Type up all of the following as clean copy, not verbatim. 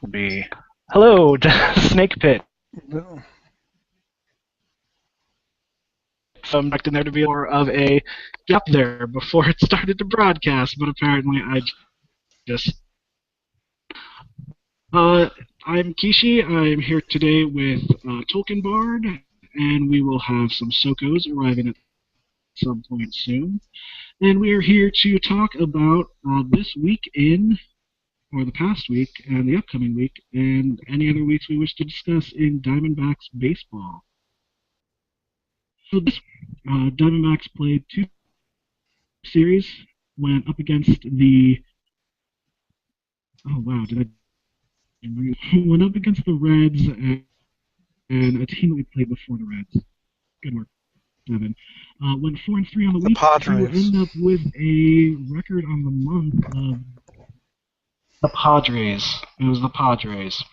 will be hello, Snakepit. No. So I'm expecting there to be more of a gap there before it started to broadcast, but apparently I just. Uh, I'm Kishi. I'm here today with Tolkien Bard, and we will have some Sokos arriving at some point soon. And we are here to talk about this week or the past week, and the upcoming week, and any other weeks we wish to discuss in Diamondbacks baseball. So this Diamondbacks played two series, went up against the oh wow, did I went up against the Reds and a team that we played before the Reds. Good work, Devin. Went 4-3 on the The week to Padres. end up with a record on the month of the Padres. It was the Padres.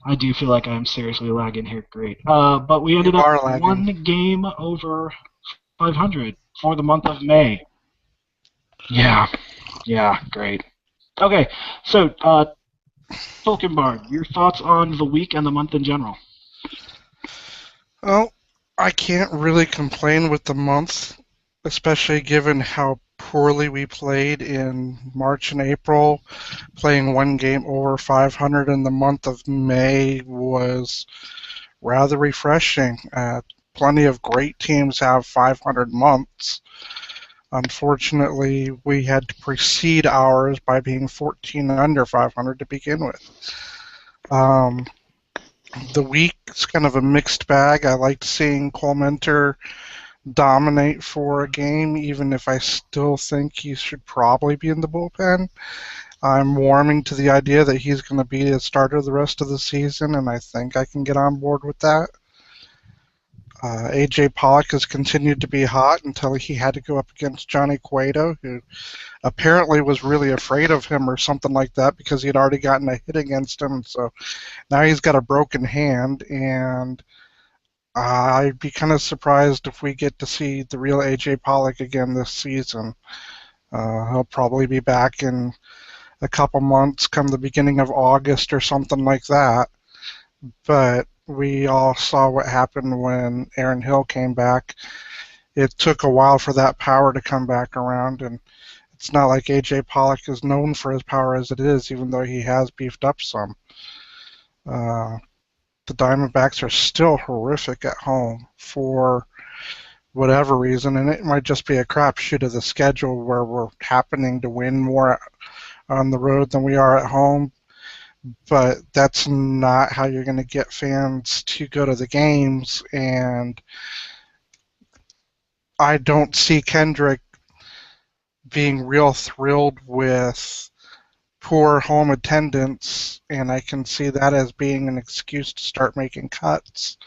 I do feel like I'm seriously lagging here. Great. But we You ended up are lagging. one game over 500 for the month of May. Yeah, yeah, great. Okay, so Tolkien Bard, your thoughts on the week and the month in general? Well, I can't really complain with the month, especially given how poorly we played in March and April. Playing one game over 500 in the month of May was rather refreshing. Plenty of great teams have 500 months. Unfortunately, we had to precede ours by being 14 under 500 to begin with. Um, the week's kind of a mixed bag. I liked seeing Colementor dominate for a game, even if I still think he should probably be in the bullpen. I'm warming to the idea that he's going to be a starter the rest of the season, and I think I can get on board with that. A.J. Pollock has continued to be hot until he had to go up against Johnny Cueto, who apparently was really afraid of him or something like that because he had already gotten a hit against him. So now he's got a broken hand, and I'd be kind of surprised if we get to see the real A.J. Pollock again this season. He'll probably be back in a couple months, come the beginning of August or something like that. But we all saw what happened when Aaron Hill came back. It took a while for that power to come back around, and it's not like A.J. Pollock is known for his power as it is, even though he has beefed up some. Uh, the Diamondbacks are still horrific at home for whatever reason, and it might just be a crapshoot of the schedule where we're happening to win more on the road than we are at home. But that's not how you're going to get fans to go to the games, and I don't see Kendrick being real thrilled with poor home attendance, and I can see that as being an excuse to start making cuts,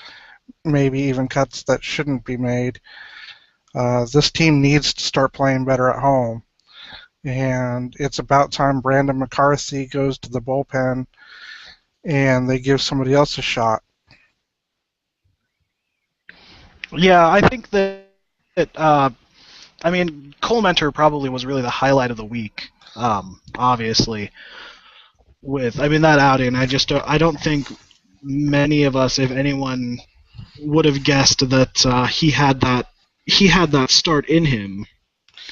maybe even cuts that shouldn't be made. This team needs to start playing better at home, and it's about time Brandon McCarthy goes to the bullpen and they give somebody else a shot. Yeah, I think that I mean, Colementor probably was really the highlight of the week. Obviously, with that outing, I don't think many of us, if anyone, would have guessed that he had that start in him.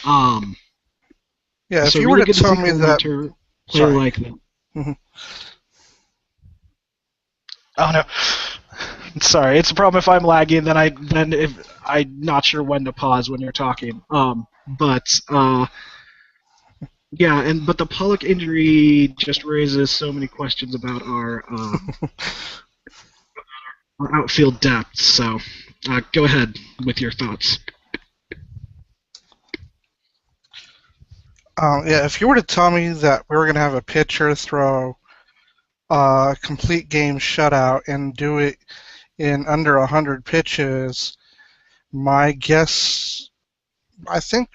Um, Yeah, if so you were really to good to tell see me that, Colementor play sorry. like that. Oh no. Sorry, it's a problem if I'm lagging. Then if I'm not sure when to pause when you're talking. But yeah, but the Pollock injury just raises so many questions about our outfield depth. So go ahead with your thoughts. Yeah, if you were to tell me that we were going to have a pitcher throw a complete game shutout and do it in under 100 pitches, my guess, I think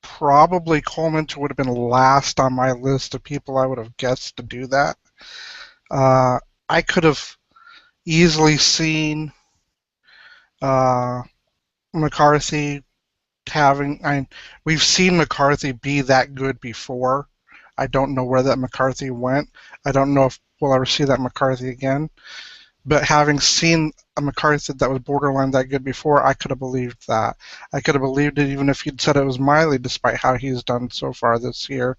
probably Coleman would have been last on my list of people I would have guessed to do that. I could have easily seen McCarthy having. We've seen McCarthy be that good before. I don't know where that McCarthy went. I don't know if we'll ever see that McCarthy again. But having seen a McCarthy that was borderline that good before, I could have believed that. I could have believed it even if he'd said it was Miley, despite how he's done so far this year,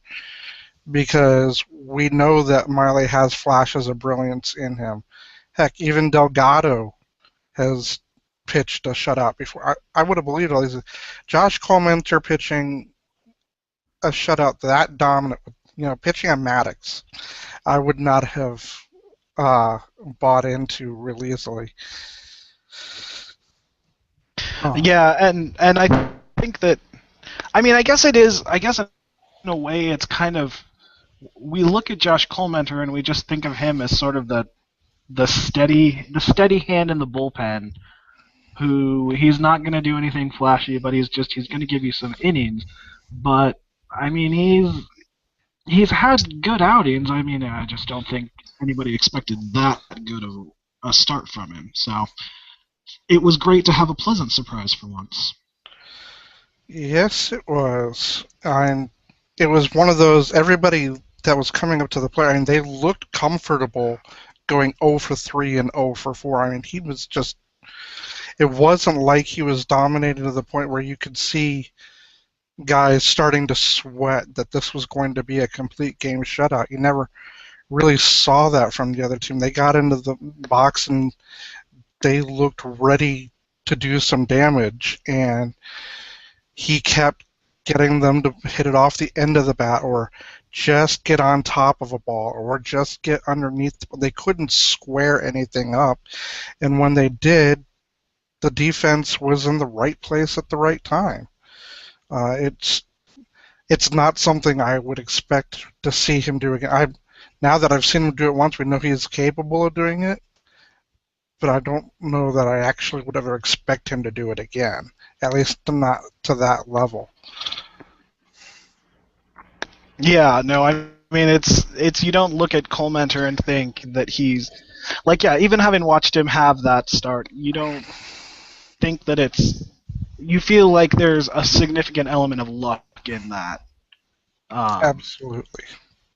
because we know that Miley has flashes of brilliance in him. Heck, even Delgado has pitched a shutout before. I would have believed all these. Josh Colemanter pitching a shutout that dominant, pitching a Maddox, I would not have bought into really easily. Yeah, and I think that, I mean, I guess it is. I guess in a way, it's kind of, we look at Josh Colemanter and we just think of him as sort of the steady hand in the bullpen, who he's not going to do anything flashy, but he's going to give you some innings. But I mean, he's had good outings. I mean, I just don't think anybody expected that good of a start from him. So it was great to have a pleasant surprise for once. Yes, it was. And it was one of those, everybody that was coming up to the plate, I mean, they looked comfortable going 0 for 3 and 0 for 4. I mean, he was just, it wasn't like he was dominating to the point where you could see guys starting to sweat that this was going to be a complete game shutout. You never really saw that from the other team. They got into the box and they looked ready to do some damage, and he kept getting them to hit it off the end of the bat or just get on top of a ball or just get underneath. They couldn't square anything up, and when they did, the defense was in the right place at the right time. It's not something I would expect to see him do again. Now that I've seen him do it once, we know he's capable of doing it, but I don't know that I actually would ever expect him to do it again, at least not to that level. Yeah, no, I mean, it's you don't look at Colemanter and think that he's, like, yeah, even having watched him have that start, you don't think that you feel like there's a significant element of luck in that. Absolutely.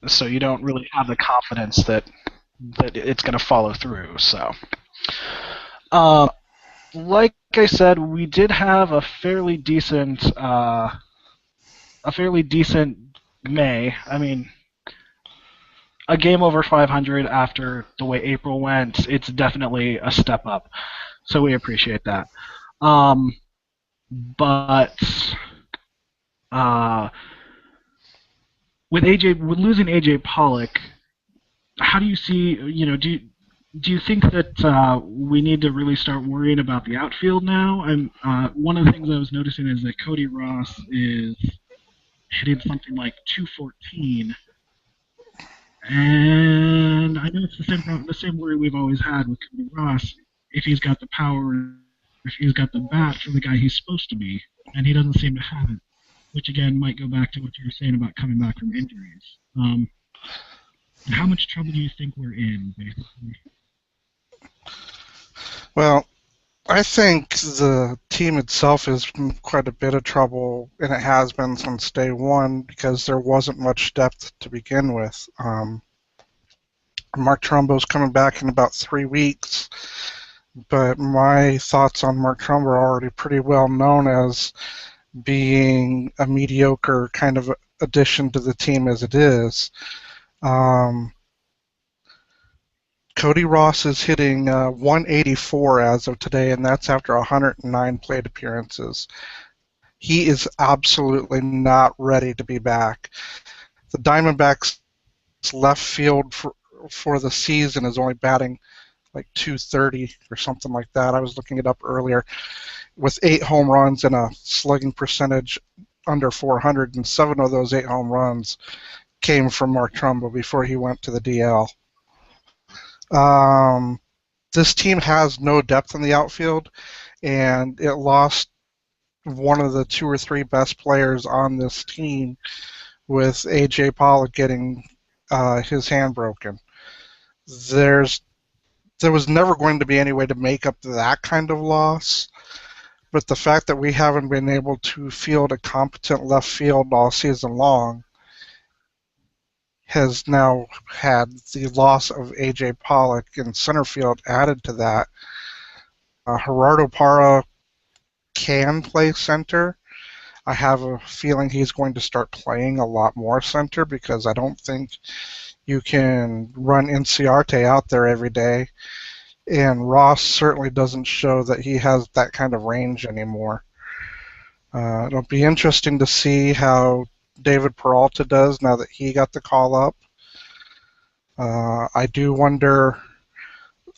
So you don't really have the confidence that it's going to follow through. So, like I said, we did have a fairly decent May. I mean, a game over 500 after the way April went, it's definitely a step up. So we appreciate that. But with losing AJ Pollock, how do you see? Do you think that we need to really start worrying about the outfield now? One of the things I was noticing is that Cody Ross is hitting something like 214, and I know it's the same worry we've always had with Cody Ross. If he's got the power, if he's got the bat for the guy he's supposed to be, and he doesn't seem to have it, which again might go back to what you were saying about coming back from injuries. How much trouble do you think we're in, basically? Well, I think the team itself is in quite a bit of trouble, and it has been since day one because there wasn't much depth to begin with. Mark Trumbo's coming back in about 3 weeks, but my thoughts on Mark Trumbo are already pretty well known as being a mediocre kind of addition to the team as it is. Cody Ross is hitting 184 as of today, and that's after 109 plate appearances. He is absolutely not ready to be back. The Diamondbacks' left field for the season is only batting like 230 or something like that. I was looking it up earlier, with 8 home runs and a slugging percentage under 400, and 7 of those 8 home runs came from Mark Trumbo before he went to the DL. This team has no depth in the outfield, and it lost one of the 2 or 3 best players on this team with A.J. Pollock getting his hand broken. There was never going to be any way to make up that kind of loss, but the fact that we haven't been able to field a competent left field all season long has now had the loss of A.J. Pollock in center field added to that. Gerardo Parra can play center. I have a feeling he's going to start playing a lot more center because I don't think you can run Inciarte out there every day. And Ross certainly doesn't show that he has that kind of range anymore. It'll be interesting to see how David Peralta does now that he got the call up. I do wonder,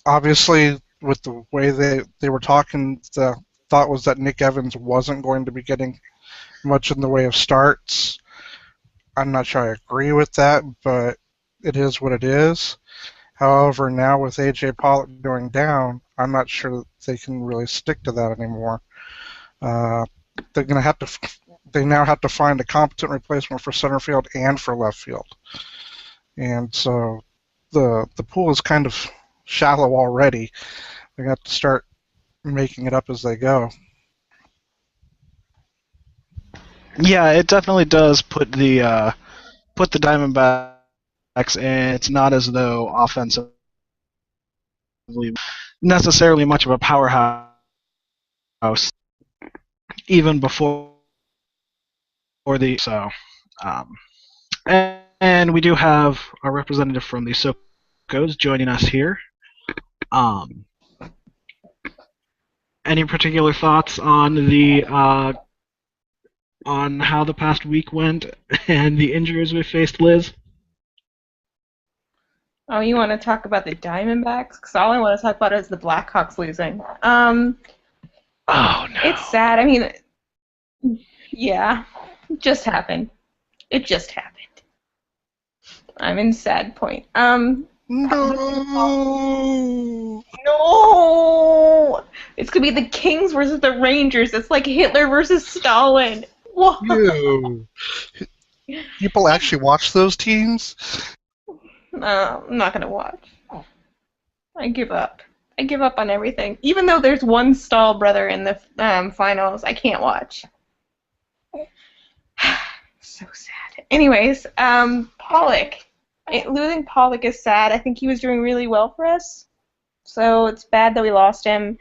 obviously, with the way they were talking, the thought was that Nick Evans wasn't going to be getting much in the way of starts. I'm not sure I agree with that, but it is what it is. However, now with A.J. Pollock going down, I'm not sure that they can really stick to that anymore. They're going to have to. They now have to find a competent replacement for center field and for left field, and so the pool is kind of shallow already. They have to start making it up as they go. Yeah, it definitely does put the Diamondbacks in. It's not as though offensively necessarily much of a powerhouse even before the so. And we do have our representative from the SoCos joining us here. Any particular thoughts on the on how the past week went and the injuries we faced, Liz? Oh, you want to talk about the Diamondbacks? Because all I want to talk about is the Blackhawks losing. Oh no! It's sad. I mean, yeah, it just happened. It just happened. I'm in sad point. No! No! It's gonna be the Kings versus the Rangers. It's like Hitler versus Stalin. Whoa. Ew. People actually watch those teams? No, I'm not gonna watch. I give up. I give up on everything. Even though there's one Stahl brother in the finals, I can't watch. So sad. Anyways, Pollock. Losing Pollock is sad. I think he was doing really well for us. So it's bad that we lost him.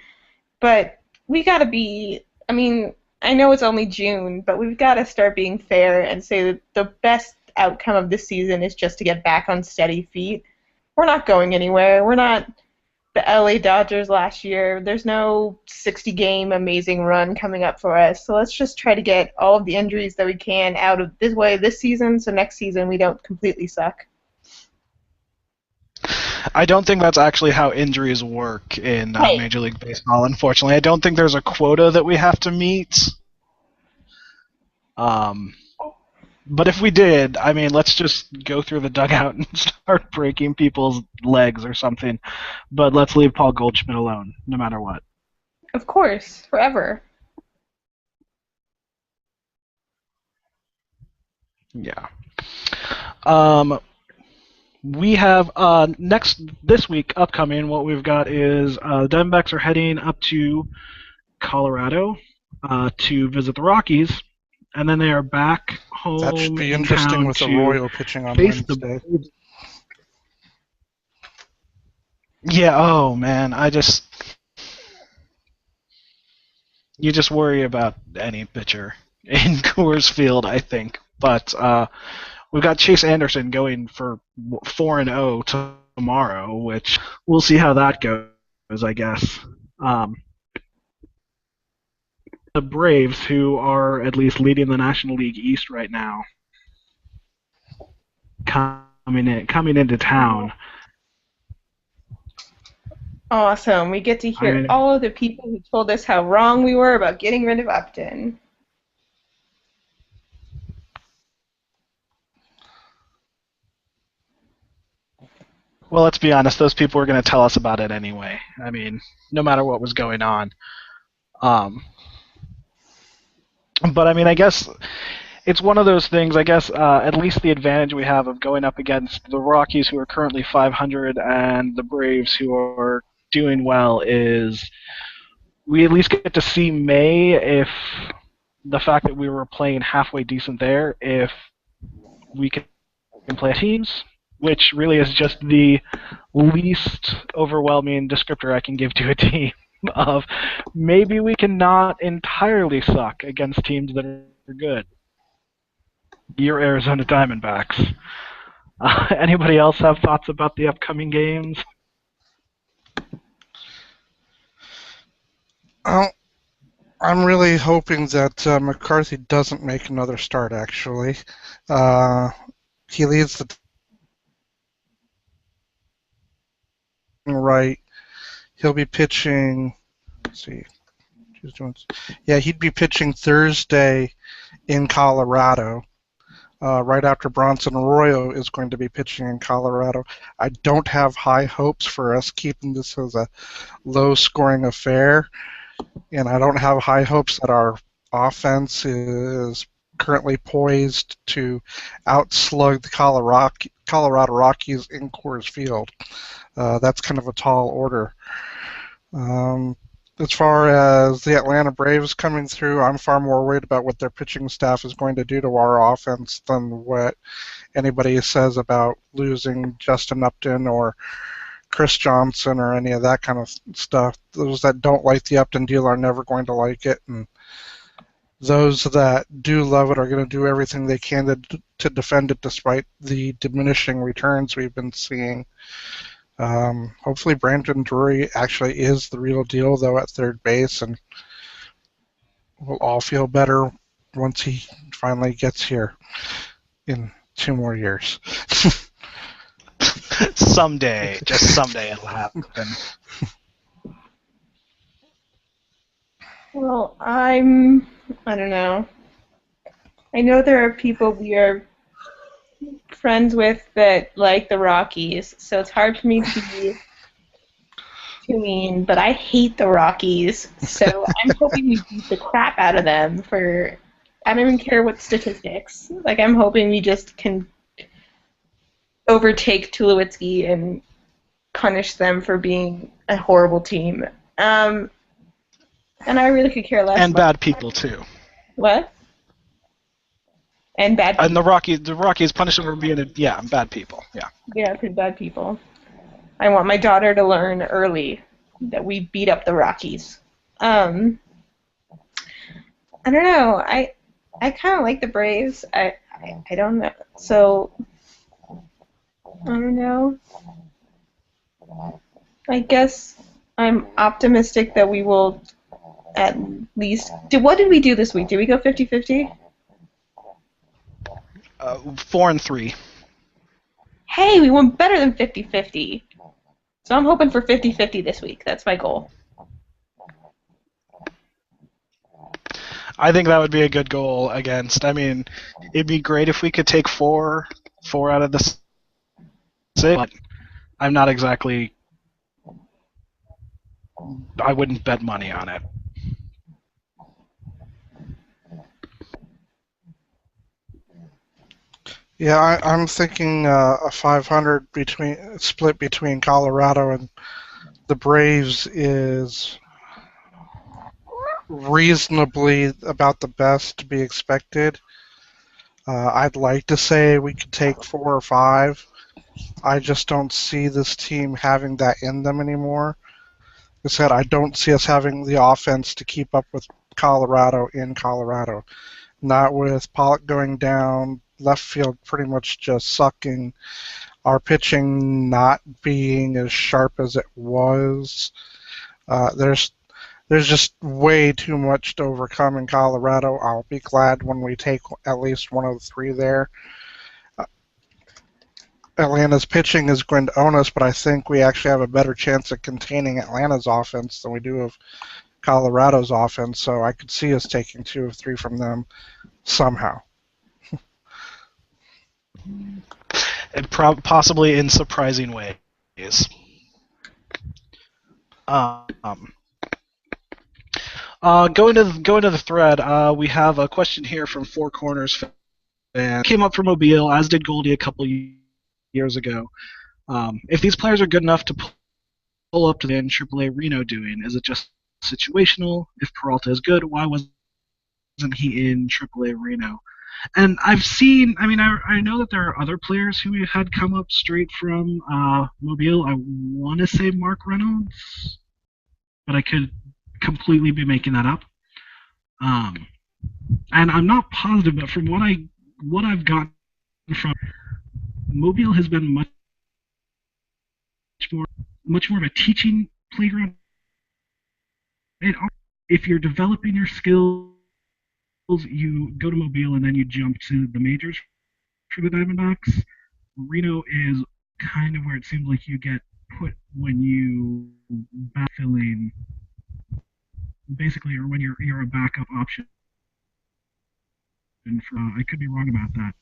But we gotta be, I mean, I know it's only June, but we've got to start being fair and say that the best outcome of this season is just to get back on steady feet. We're not going anywhere. We're not the LA Dodgers last year. There's no 60-game amazing run coming up for us. So let's just try to get all of the injuries that we can out of this way this season so next season we don't completely suck. I don't think that's actually how injuries work in Major League Baseball, unfortunately. I don't think there's a quota that we have to meet. But if we did, I mean, let's just go through the dugout and start breaking people's legs or something. But let's leave Paul Goldschmidt alone, no matter what. Of course, forever. Yeah. We have this week upcoming. What we've got is the Diamondbacks are heading up to Colorado to visit the Rockies, and then they are back home. That should be interesting with Arroyo pitching on Wednesday. Yeah. Oh man, you just worry about any pitcher in Coors Field, I think, but. We've got Chase Anderson going for 4-0 tomorrow, which we'll see how that goes, I guess. The Braves, who are at least leading the National League East right now, coming into town. Awesome. We get to hear all of the people who told us how wrong we were about getting rid of Upton. Well, let's be honest, those people were going to tell us about it anyway. I mean, no matter what was going on. But, I mean, I guess it's one of those things, I guess, at least the advantage we have of going up against the Rockies, who are currently 500, and the Braves, who are doing well, is we at least get to see May if the fact that we were playing halfway decent there, if we can play teams, which really is just the least overwhelming descriptor I can give to a team of maybe we cannot entirely suck against teams that are good. Your Arizona Diamondbacks. Anybody else have thoughts about the upcoming games? I'm really hoping that McCarthy doesn't make another start, actually. He leads the right. He'll be pitching. Let's see. Yeah, he'd be pitching Thursday in Colorado. Right after Bronson Arroyo is going to be pitching in Colorado. I don't have high hopes for us keeping this as a low-scoring affair, and I don't have high hopes that our offense is currently poised to outslug the Colorado Rockies in Coors Field. That's kind of a tall order. As far as the Atlanta Braves coming through, I'm far more worried about what their pitching staff is going to do to our offense than what anybody says about losing Justin Upton or Chris Johnson or any of that kind of stuff. Those that don't like the Upton deal are never going to like it, and those that do love it are going to do everything they can to defend it despite the diminishing returns we've been seeing. Hopefully Brandon Drury actually is the real deal, though, at third base, and we'll all feel better once he finally gets here in 2 more years. Someday, just someday it'll happen. Well, I don't know. I know there are people we are friends with that like the Rockies, so it's hard for me to be too mean, but I hate the Rockies, so I'm hoping we beat the crap out of them for, I don't even care what statistics. Like, I'm hoping we just can overtake Tulowitzki and punish them for being a horrible team. And I really could care less. And bad people, too. What? And bad people. And the Rockies punish them for being bad people. Yeah. Yeah, because bad people. I want my daughter to learn early that we beat up the Rockies. I don't know. I kind of like the Braves. I don't know. So I don't know. I guess I'm optimistic that we will at least. What did we do this week? Did we go 50-50? 4-3. Hey, we went better than 50-50. So I'm hoping for 50-50 this week. That's my goal. I think that would be a good goal against. I mean, it'd be great if we could take four out of the 6, but I'm not exactly. I wouldn't bet money on it. Yeah, I'm thinking a 500 split between Colorado and the Braves is reasonably about the best to be expected. I'd like to say we could take 4 or 5. I just don't see this team having that in them anymore. Like I said, I don't see us having the offense to keep up with Colorado in Colorado. Not with Pollock going down, left field pretty much just sucking, our pitching not being as sharp as it was. There's just way too much to overcome in Colorado. I'll be glad when we take at least one of the 3 there. Atlanta's pitching is going to own us, but I think we actually have a better chance at containing Atlanta's offense than we do of Colorado's offense, so I could see us taking 2 or 3 from them somehow. Possibly in surprising ways. Going to the thread, we have a question here from Four Corners fan. Came up from Mobile, as did Goldie a couple years ago. If these players are good enough to pull up to the AAA Reno doing, is it just situational? If Peralta is good, why wasn't he in AAA Reno? And I've seen, I know that there are other players who had come up straight from Mobile. I want to say Mark Reynolds, but I could completely be making that up. And I'm not positive, but from what I've gotten from Mobile has been much more of a teaching playground. And if you're developing your skills, you go to Mobile and then you jump to the majors for the Diamondbacks. Reno is kind of where it seems like you get put when you backfilling, basically, or when you're a backup option. And I could be wrong about that.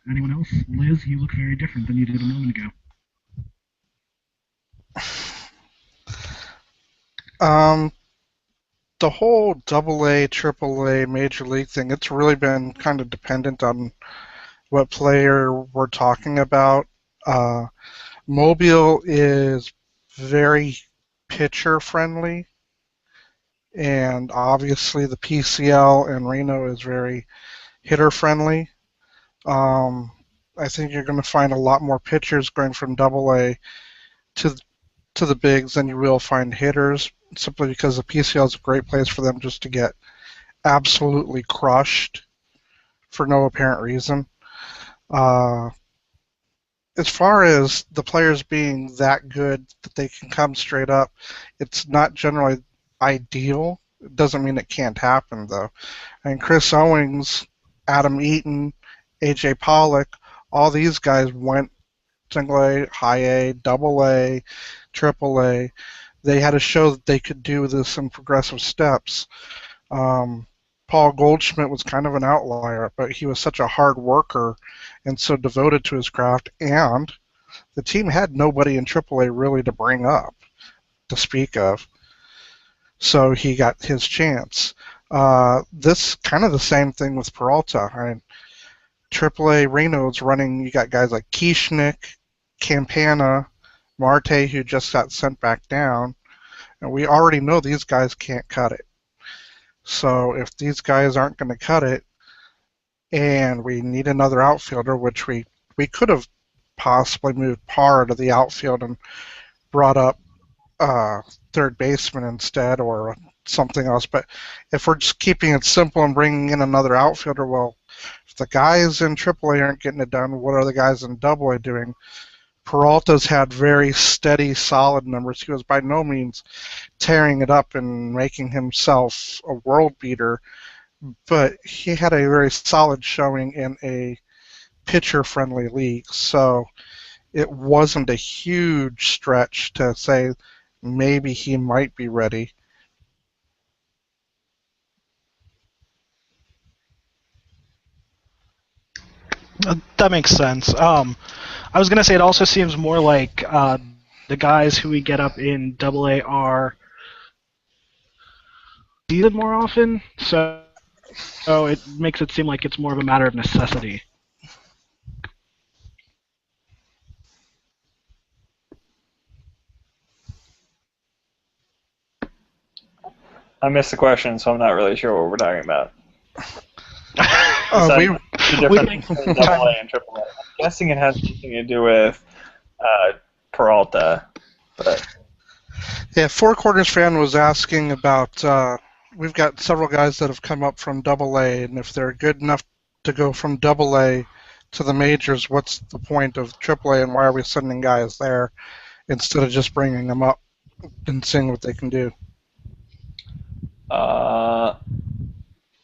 Anyone else? Liz, you look very different than you did a moment ago. The whole AA, AAA, Major League thing, it's really been kind of dependent on what player we're talking about. Mobile is very pitcher friendly, and obviously the PCL and Reno is very hitter friendly. I think you're going to find a lot more pitchers going from AA to the bigs than you will find hitters, simply because the PCL is a great place for them just to get absolutely crushed for no apparent reason. As far as the players being that good that they can come straight up, it's not generally ideal. It doesn't mean it can't happen, though. And Chris Owings, Adam Eaton, AJ Pollock, all these guys went single A, high A, double A, triple A. They had to show that they could do this in progressive steps. Paul Goldschmidt was kind of an outlier, but he was such a hard worker and so devoted to his craft, and the team had nobody in AAA really to bring up, to speak of. So he got his chance. This kind of the same thing with Peralta. AAA Reno's running, you got guys like Kieschnick, Campana, Marte, who just got sent back down, and we already know these guys can't cut it. So if these guys aren't going to cut it, and we need another outfielder, which we could have possibly moved Parr to the outfield and brought up third baseman instead or something else. But if we're just keeping it simple and bringing in another outfielder, well, if the guys in AAA aren't getting it done, what are the guys in AA doing? Peralta's had very steady, solid numbers. He was by no means tearing it up and making himself a world beater, but he had a very solid showing in a pitcher-friendly league. So it wasn't a huge stretch to say maybe he might be ready. That makes sense. I was going to say it also seems more like the guys who we get up in AA are seeded more often, so it makes it seem like it's more of a matter of necessity. I missed the question, so I'm not really sure what we're talking about. The difference between AA and AAA. I'm guessing it has something to do with Peralta, but yeah, Four Corners fan was asking about. We've got several guys that have come up from AA, and if they're good enough to go from AA to the majors, what's the point of AAA, and why are we sending guys there instead of just bringing them up and seeing what they can do?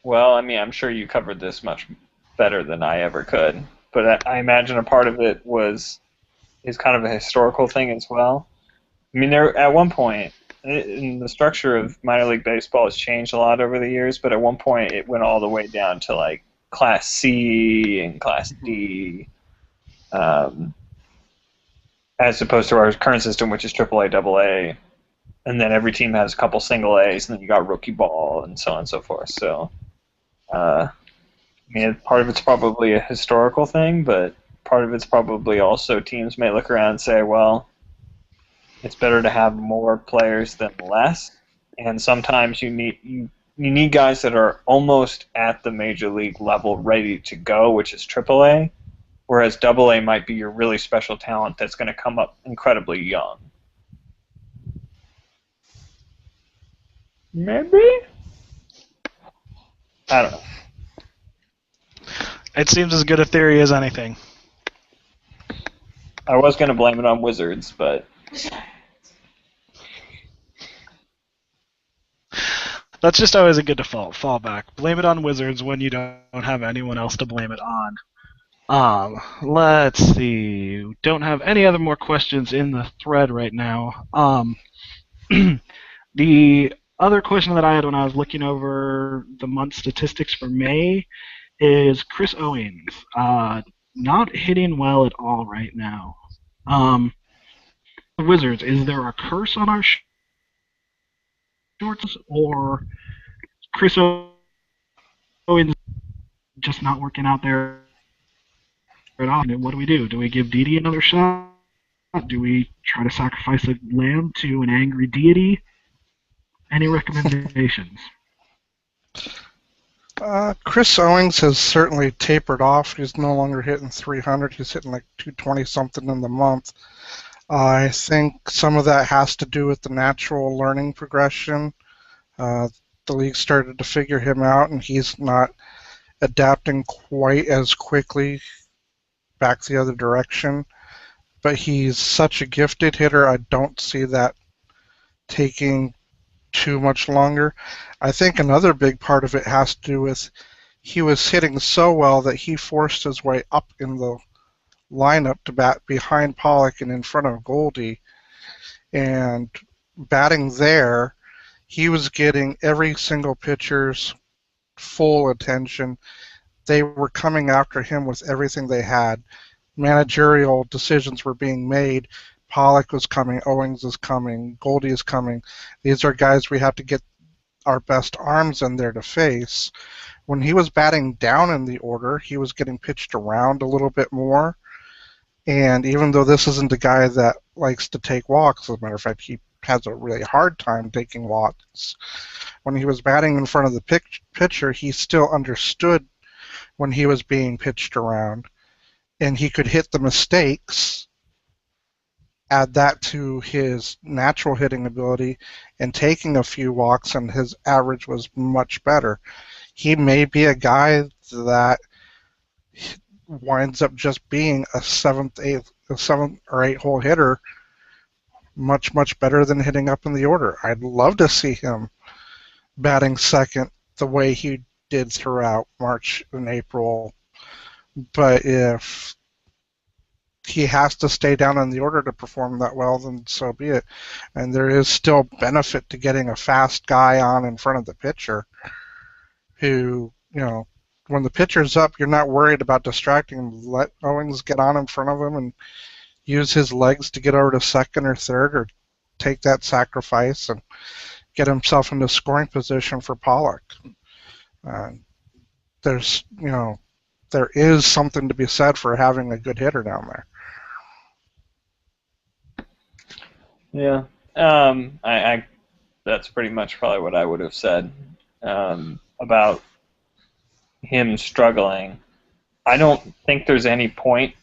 Well, I mean, I'm sure you covered this much better than I ever could, but I imagine a part of it is kind of a historical thing as well. I mean, there at one point, in the structure of minor league baseball has changed a lot over the years, but at one point it went all the way down to like Class C and Class D, as opposed to our current system, which is AAA, AA, and then every team has a couple single A's, and then you got rookie ball and so on and so forth. So, I mean, part of it's probably a historical thing, but part of it's probably also teams may look around and say, well, it's better to have more players than less, and sometimes you you need guys that are almost at the major league level ready to go, which is AAA, whereas AA might be your really special talent that's going to come up incredibly young. Maybe? I don't know. It seems as good a theory as anything. I was going to blame it on Wizards, but... That's just always a good default fallback. Blame it on Wizards when you don't have anyone else to blame it on. Let's see. Don't have any other more questions in the thread right now. The other question that I had when I was looking over the month statistics for May is Chris Owings. Not hitting well at all right now. Wizards, is there a curse on our shorts, or Chris Owens just not working out there at all? What do? Do we give Didi another shot? Do we try to sacrifice a lamb to an angry deity? Any recommendations? Chris Owings has certainly tapered off. He's no longer hitting 300. He's hitting like 220 something in the month. I think some of that has to do with the natural learning progression. The league started to figure him out, and he's not adapting quite as quickly back the other direction. But he's such a gifted hitter, I don't see that taking too much longer. I think another big part of it has to do with he was hitting so well that he forced his way up in the lineup to bat behind Pollock and in front of Goldie. And batting there, he was getting every single pitcher's full attention. They were coming after him with everything they had. Managerial decisions were being made. Pollock was coming, Owings is coming, Goldie is coming. These are guys we have to get our best arms in there to face. When he was batting down in the order, he was getting pitched around a little bit more. And even though this isn't a guy that likes to take walks, as a matter of fact, he has a really hard time taking walks. When he was batting in front of the pitcher, he still understood when he was being pitched around. And he could hit the mistakes, add that to his natural hitting ability, and taking a few walks, and his average was much better. He may be a guy that winds up just being a seventh or eighth hole hitter, much better than hitting up in the order. I'd love to see him batting second the way he did throughout March and April. But if he has to stay down in the order to perform that well, then so be it. And there is still benefit to getting a fast guy on in front of the pitcher who, when the pitcher's up, you're not worried about distracting him. Let Owings get on in front of him and use his legs to get over to second or third, or take that sacrifice and get himself into scoring position for Pollock. There is something to be said for having a good hitter down there. Yeah, that's pretty much probably what I would have said about him struggling. I don't think there's any point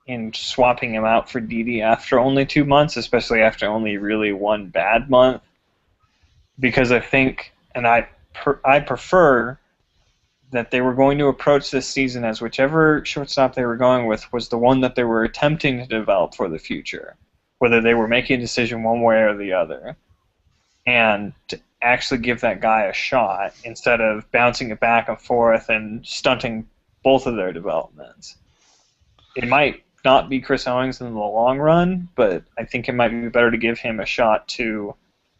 in swapping him out for Didi after only 2 months, especially after only really one bad month, because I think, and I prefer that they were going to approach this season as whichever shortstop they were going with was the one that they were attempting to develop for the future, whether they were making a decision one way or the other, and to actually give that guy a shot instead of bouncing it back and forth and stunting both of their developments. It might not be Chris Owings in the long run, but I think it might be better to give him a shot to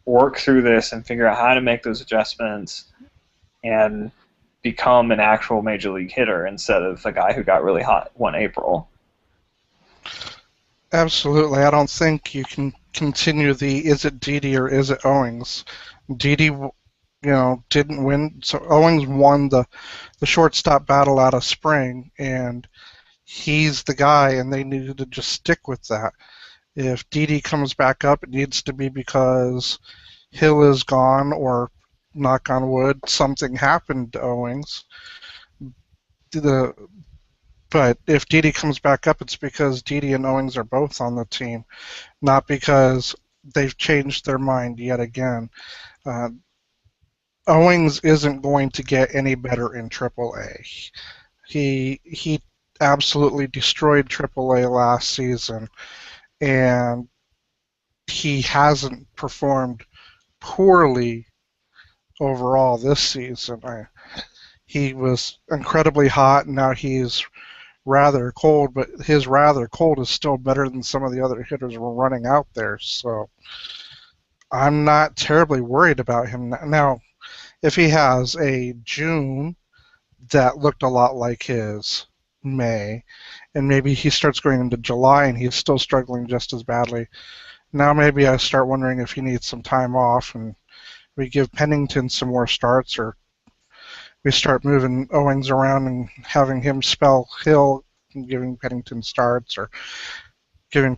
work through this and figure out how to make those adjustments and become an actual major league hitter instead of a guy who got really hot one April. Absolutely. I don't think you can continue the is it Didi or is it Owings. Didi, didn't win, so Owings won the shortstop battle out of spring, and he's the guy, and they needed to just stick with that. If Didi comes back up, it needs to be because Hill is gone or knock on wood, something happened to Owings. But if Didi comes back up, it's because Didi and Owings are both on the team, not because they've changed their mind yet again. Owings isn't going to get any better in AAA. He absolutely destroyed AAA last season, and he hasn't performed poorly overall this season. He was incredibly hot, and now he's rather cold, but his rather cold is still better than some of the other hitters we're running out there, so I'm not terribly worried about him. Now, if he has a June that looked a lot like his May, and maybe he starts going into July and he's still struggling just as badly, now maybe I start wondering if he needs some time off and we give Pennington some more starts, or we start moving Owings around and having him spell Hill and giving Pennington starts, or giving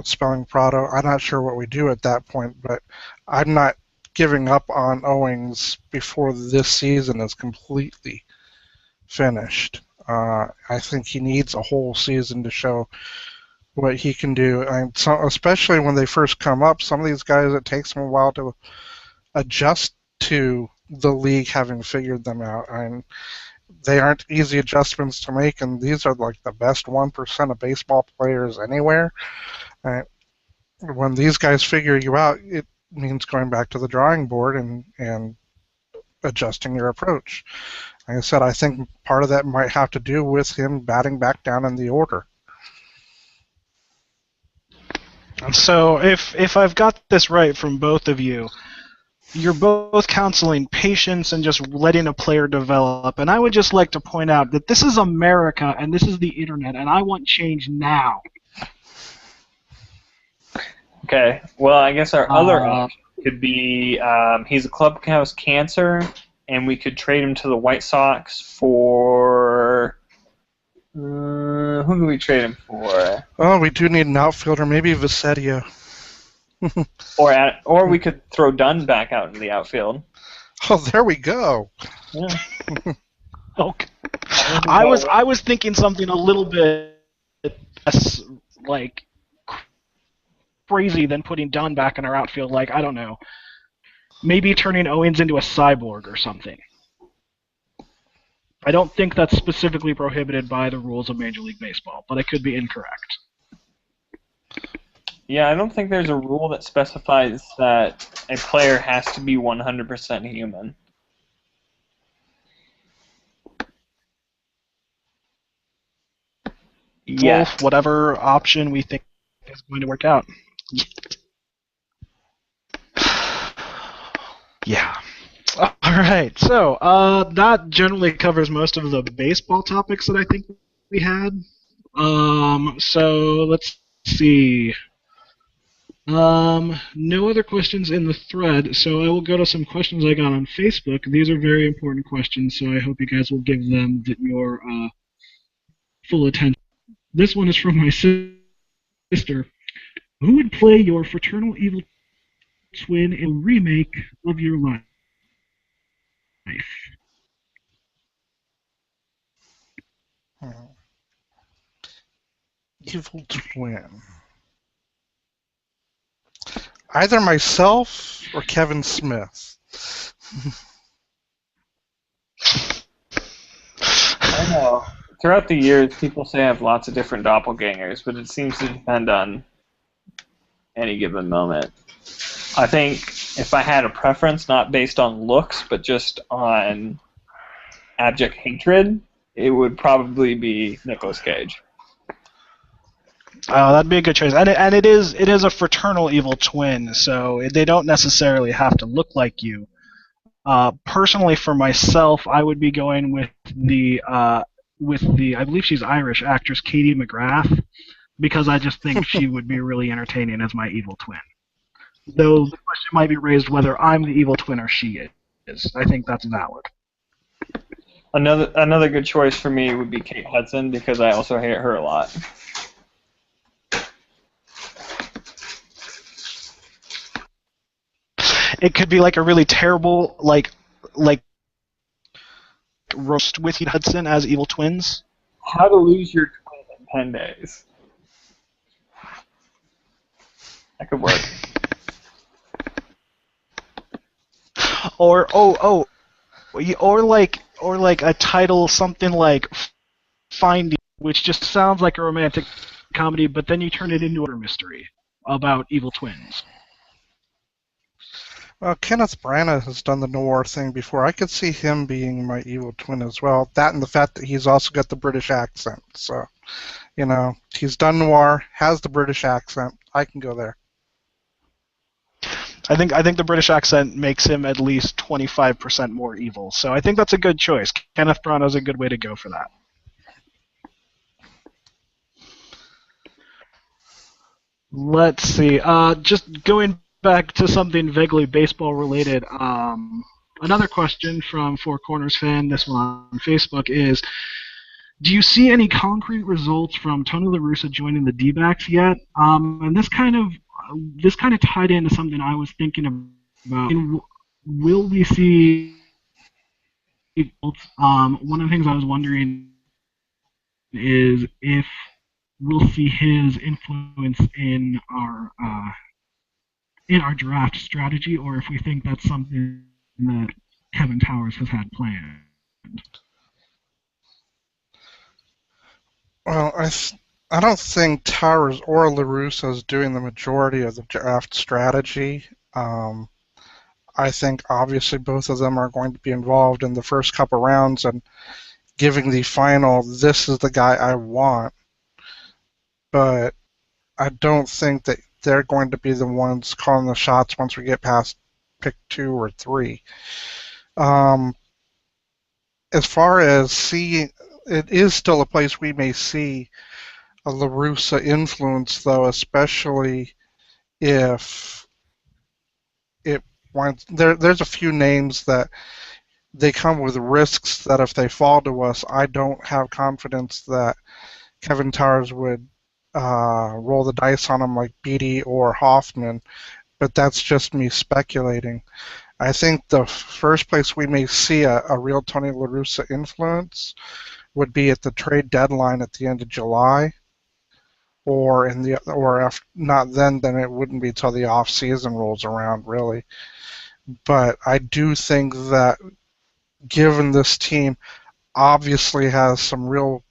spelling Prado. I'm not sure what we do at that point, but I'm not giving up on Owings before this season is completely finished. I think he needs a whole season to show what he can do. Especially when they first come up, some of these guys, it takes them a while to adjust to the league having figured them out. They aren't easy adjustments to make, and these are like the best 1% of baseball players anywhere. When these guys figure you out, it means going back to the drawing board and adjusting your approach. Like I said, I think part of that might have to do with him batting back down in the order. So if I've got this right from both of you, you're both counseling patience and just letting a player develop. And I would just like to point out that this is America and this is the internet, and I want change now. Okay. Well, I guess our other option could be he's a clubhouse cancer, and we could trade him to the White Sox for... who could we trade him for? Oh, we do need an outfielder, maybe Visetio. Or we could throw Dunn back out into the outfield. Oh, there we go. Yeah. Okay. I was thinking something a little bit like crazy than putting Dunn back in our outfield. Like, I don't know, maybe turning Owens into a cyborg or something. I don't think that's specifically prohibited by the rules of Major League Baseball, but I could be incorrect. Yeah, I don't think there's a rule that specifies that a player has to be 100% human. Yeah. Wolf, whatever option we think is going to work out. Yeah. All right. So that generally covers most of the baseball topics that I think we had. So let's see. No other questions in the thread, so I will go to some questions I got on Facebook. These are very important questions, so I hope you guys will give them your full attention. This one is from my sister. Who would play your fraternal evil twin in a remake of your life? Evil twin. Either myself or Kevin Smith. I know. Throughout the years, people say I have lots of different doppelgangers, but it seems to depend on any given moment. I think if I had a preference, not based on looks, but just on abject hatred, it would probably be Nicolas Cage. Oh, that'd be a good choice. And it is a fraternal evil twin, so they don't necessarily have to look like you. Personally, for myself, I would be going with the I believe she's Irish actress Katie McGrath, because I just think she would be really entertaining as my evil twin. Though the question might be raised whether I'm the evil twin or she is. I think that's valid. Another good choice for me would be Kate Hudson, because I also hate her a lot. it could be like a really terrible like roast with Hudson as evil twins. How to lose your twin in 10 days. That could work. Or like a title something like Finding, which just sounds like a romantic comedy, but then you turn it into a mystery about evil twins. Well, Kenneth Branagh has done the noir thing before. I could see him being my evil twin as well. That and the fact that he's also got the British accent. So, he's done noir, has the British accent. I can go there. I think the British accent makes him at least 25% more evil. So I think that's a good choice. Kenneth Branagh's a good way to go for that. Let's see. Just going back to something vaguely baseball related. Another question from Four Corners fan, this one on Facebook, is: do you see any concrete results from Tony La Russa joining the D-backs yet? And this kind of tied into something I was thinking about. Will we see? One of the things I was wondering is if we'll see his influence in our draft strategy, or if we think that's something that Kevin Towers has had planned. Well, I don't think Towers or La Russa is doing the majority of the draft strategy. I think obviously both of them are going to be involved in the first couple rounds and giving the final, this is the guy I want. But I don't think that they're going to be the ones calling the shots once we get past pick 2 or 3. As far as seeing, it is still a place we may see a La Russa influence, though, especially if it winds. There's a few names that they come with risks that if they fall to us, I don't have confidence that Kevin Towers would roll the dice on them like Beattie or Hoffman, but that's just me speculating. I think the first place we may see a real Tony La Russa influence would be at the trade deadline at the end of July, or if not then it wouldn't be till the off season rolls around, really. But I do think that given this team obviously has some real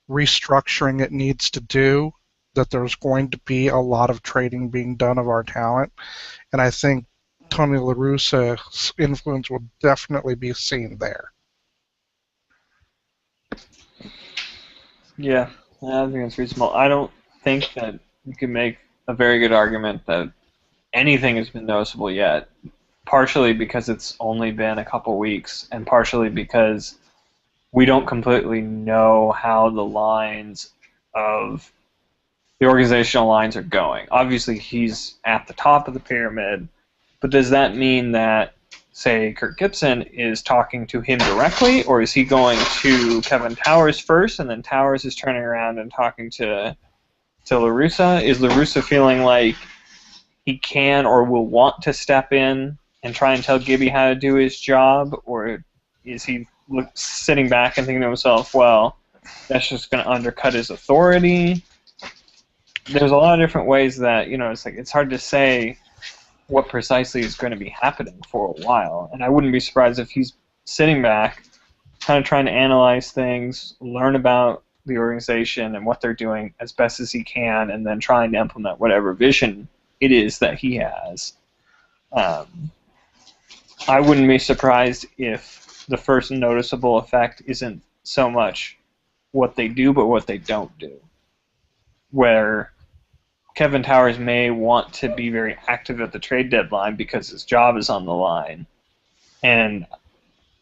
restructuring it needs to do, that there's going to be a lot of trading being done of our talent, and I think Tony La Russa's influence will definitely be seen there. Yeah, I think it's reasonable. I don't think that you can make a very good argument that anything has been noticeable yet, partially because it's only been a couple weeks, and partially because we don't completely know how the organizational lines are going. Obviously, he's at the top of the pyramid, but does that mean that, say, Kirk Gibson is talking to him directly, or is he going to Kevin Towers first, and then Towers is turning around and talking to La Russa? Is La Russa feeling like he can or will want to step in and try and tell Gibby how to do his job, or is he sitting back and thinking to himself, well, that's just going to undercut his authority? There's a lot of different ways that, it's hard to say what precisely is going to be happening for a while. And I wouldn't be surprised if he's sitting back, kind of trying to analyze things, learn about the organization and what they're doing as best as he can, and then trying to implement whatever vision it is that he has. I wouldn't be surprised if the first noticeable effect isn't so much what they do, but what they don't do. Where Kevin Towers may want to be very active at the trade deadline because his job is on the line, and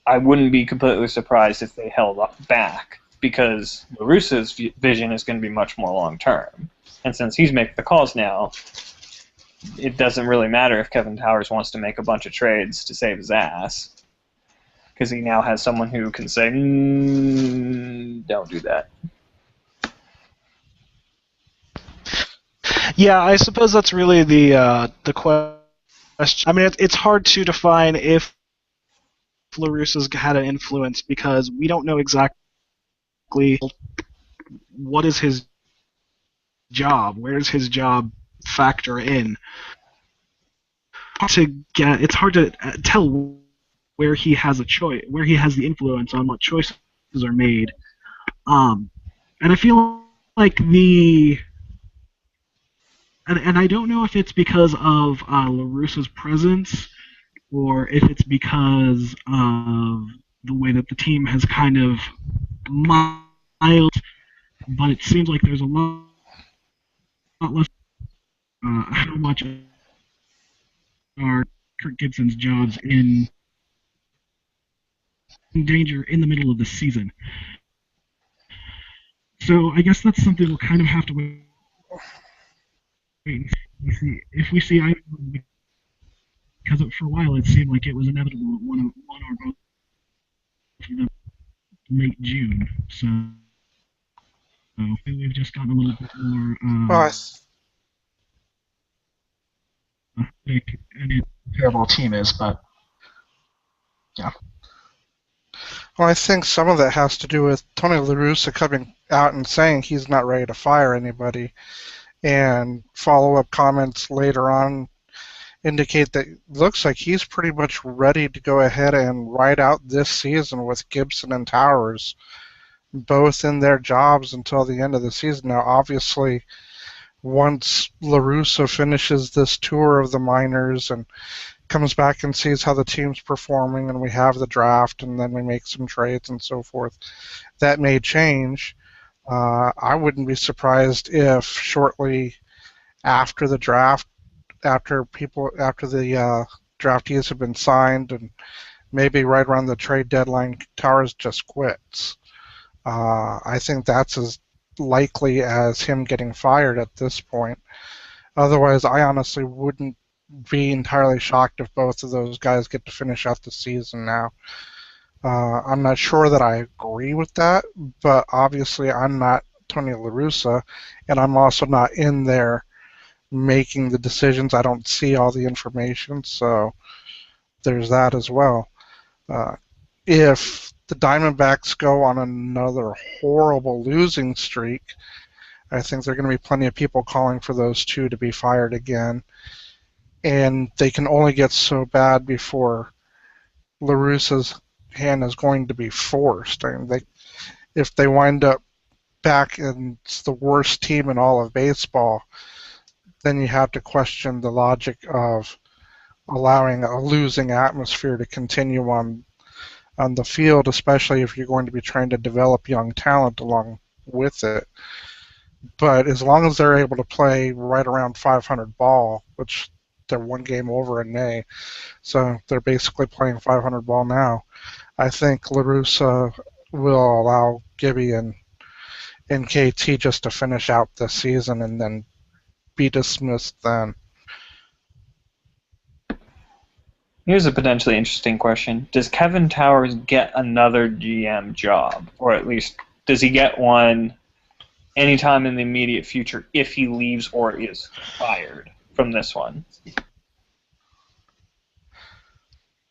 I wouldn't be completely surprised if they held back because La Russa's vision is going to be much more long-term. And since he's making the calls now, it doesn't really matter if Kevin Towers wants to make a bunch of trades to save his ass, because he now has someone who can say, don't do that. Yeah, I suppose that's really the I mean, it's hard to define if LaRusso's had an influence because we don't know exactly what is his job. Where does his job factor in? It's hard to tell where he has a choice, where he has the influence on what choices are made. And I feel like and I don't know if it's because of LaRusso's presence or if it's because of the way that the team has kind of mild, but it seems like there's a lot less how much are Kirk Gibson's jobs in danger in the middle of the season. So I guess that's something we'll kind of have to wait and see. If we see either, because for a while it seemed like it was inevitable that one or both of them late June. So we've just gotten a little bit more and terrible team is, but yeah. Well, I think some of that has to do with Tony La Russa coming out and saying he's not ready to fire anybody, and follow-up comments later on indicate that it looks like he's pretty much ready to go ahead and ride out this season with Gibson and Towers, both in their jobs until the end of the season. Now, obviously, once La Russa finishes this tour of the minors and comes back and sees how the team's performing and we have the draft and then we make some trades and so forth, that may change. I wouldn't be surprised if shortly after the draft, after the draftees have been signed and maybe right around the trade deadline, Towers just quits. I think that's as likely as him getting fired at this point. Otherwise, I honestly wouldn't be entirely shocked if both of those guys get to finish out the season now. I'm not sure that I agree with that, but obviously I'm not Tony La Russa, and I'm also not in there making the decisions. I don't see all the information, so there's that as well. If the Diamondbacks go on another horrible losing streak, I think there are going to be plenty of people calling for those two to be fired again. And they can only get so bad before La Russa's hand is going to be forced. I mean, if they wind up back and it's the worst team in all of baseball, then you have to question the logic of allowing a losing atmosphere to continue on the field, especially if you're going to be trying to develop young talent along with it. But as long as they're able to play right around 500 ball, which they're one game over in May, so they're basically playing 500 ball now, I think La Russa will allow Gibby and KT just to finish out this season and then be dismissed then. Here's a potentially interesting question. Does Kevin Towers get another GM job? Or at least, does he get one anytime in the immediate future if he leaves or is fired from this one?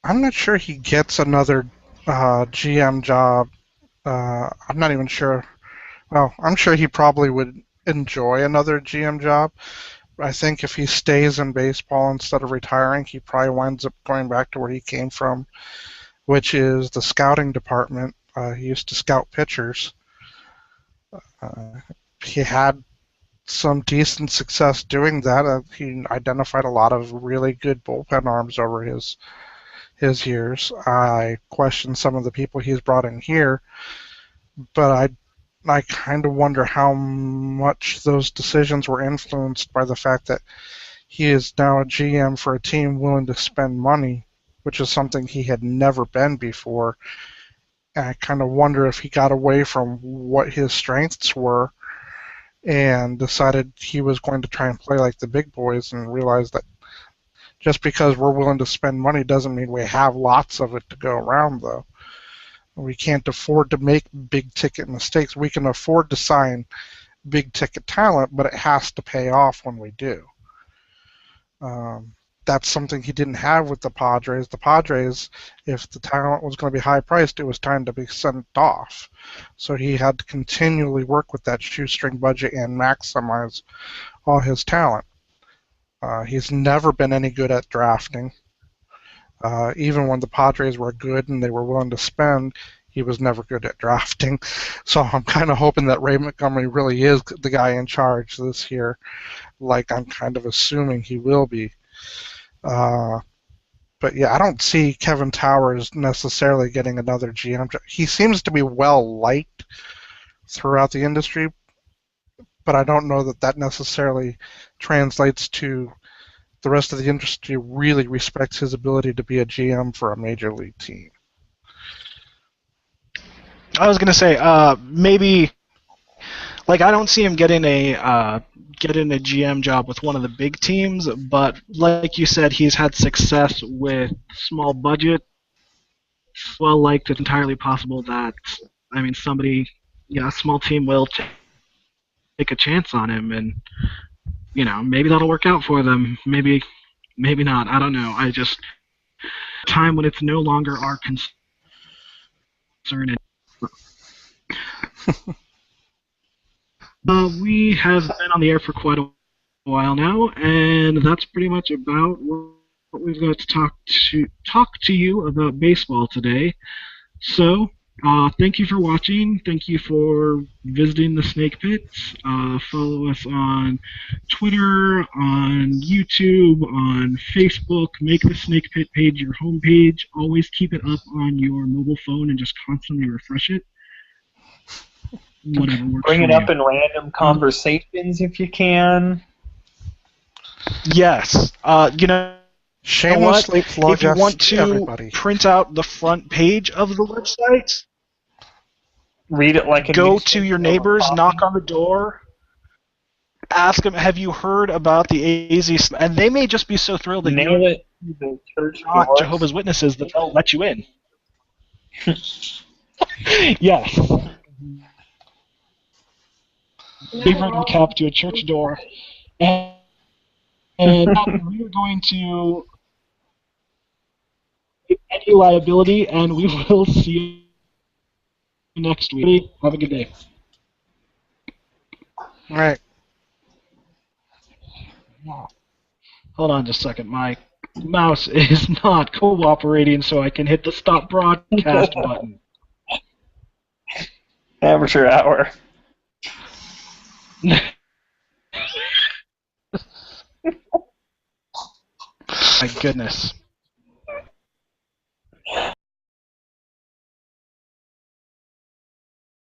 I'm not sure he gets another GM job. I'm not even sure. Well, I'm sure he probably would enjoy another GM job. I think if he stays in baseball instead of retiring, he probably winds up going back to where he came from, which is the scouting department. He used to scout pitchers. He had some decent success doing that. He identified a lot of really good bullpen arms over his years. I question some of the people he's brought in here, but I kind of wonder how much those decisions were influenced by the fact that he is now a GM for a team willing to spend money, which is something he had never been before. And I kind of wonder if he got away from what his strengths were and decided he was going to try and play like the big boys and realized that just because we're willing to spend money doesn't mean we have lots of it to go around, though. We can't afford to make big-ticket mistakes. We can afford to sign big-ticket talent, but it has to pay off when we do. that's something he didn't have with the Padres. The Padres, if the talent was going to be high priced, it was time to be sent off. So he had to continually work with that shoestring budget and maximize all his talent. He's never been any good at drafting. Even when the Padres were good and they were willing to spend, he was never good at drafting. So I'm kind of hoping that Ray Montgomery really is the guy in charge this year, like I'm kind of assuming he will be. But yeah, I don't see Kevin Towers necessarily getting another GM job. He seems to be well liked throughout the industry, but I don't know that that necessarily translates to the rest of the industry really respects his ability to be a GM for a major league team. I was gonna say maybe, like, I don't see him getting a GM job with one of the big teams, but like you said, he's had success with small budget. Well liked, it's entirely possible that, I mean, somebody, a small team will take a chance on him, and maybe that'll work out for them. Maybe not. I don't know. I just time when it's no longer our concern. We have been on the air for quite a while now, and that's pretty much about what we've got to talk to you about baseball today. So, thank you for watching. Thank you for visiting the Snakepit. Follow us on Twitter, on YouTube, on Facebook. Make the Snakepit page your homepage. Always keep it up on your mobile phone and just constantly refresh it. Whatever works. Bring it for up you. in random conversations if you can. Yes. Shamelessly plug if you us want to everybody. print out the front page of the website, Read it like a go newspaper to your or neighbors, copy. knock on the door, ask them, have you heard about the AZ? And they may just be so thrilled that Nail you're it to the church not doors. Jehovah's Witnesses that they'll let you in. Yes. They've written cap to a church door. And we're going to take any liability, and we will see you next week. Have a good day. All right. Hold on just a second. My mouse is not cooperating, so I can hit the stop broadcast button. Amateur hour. My goodness.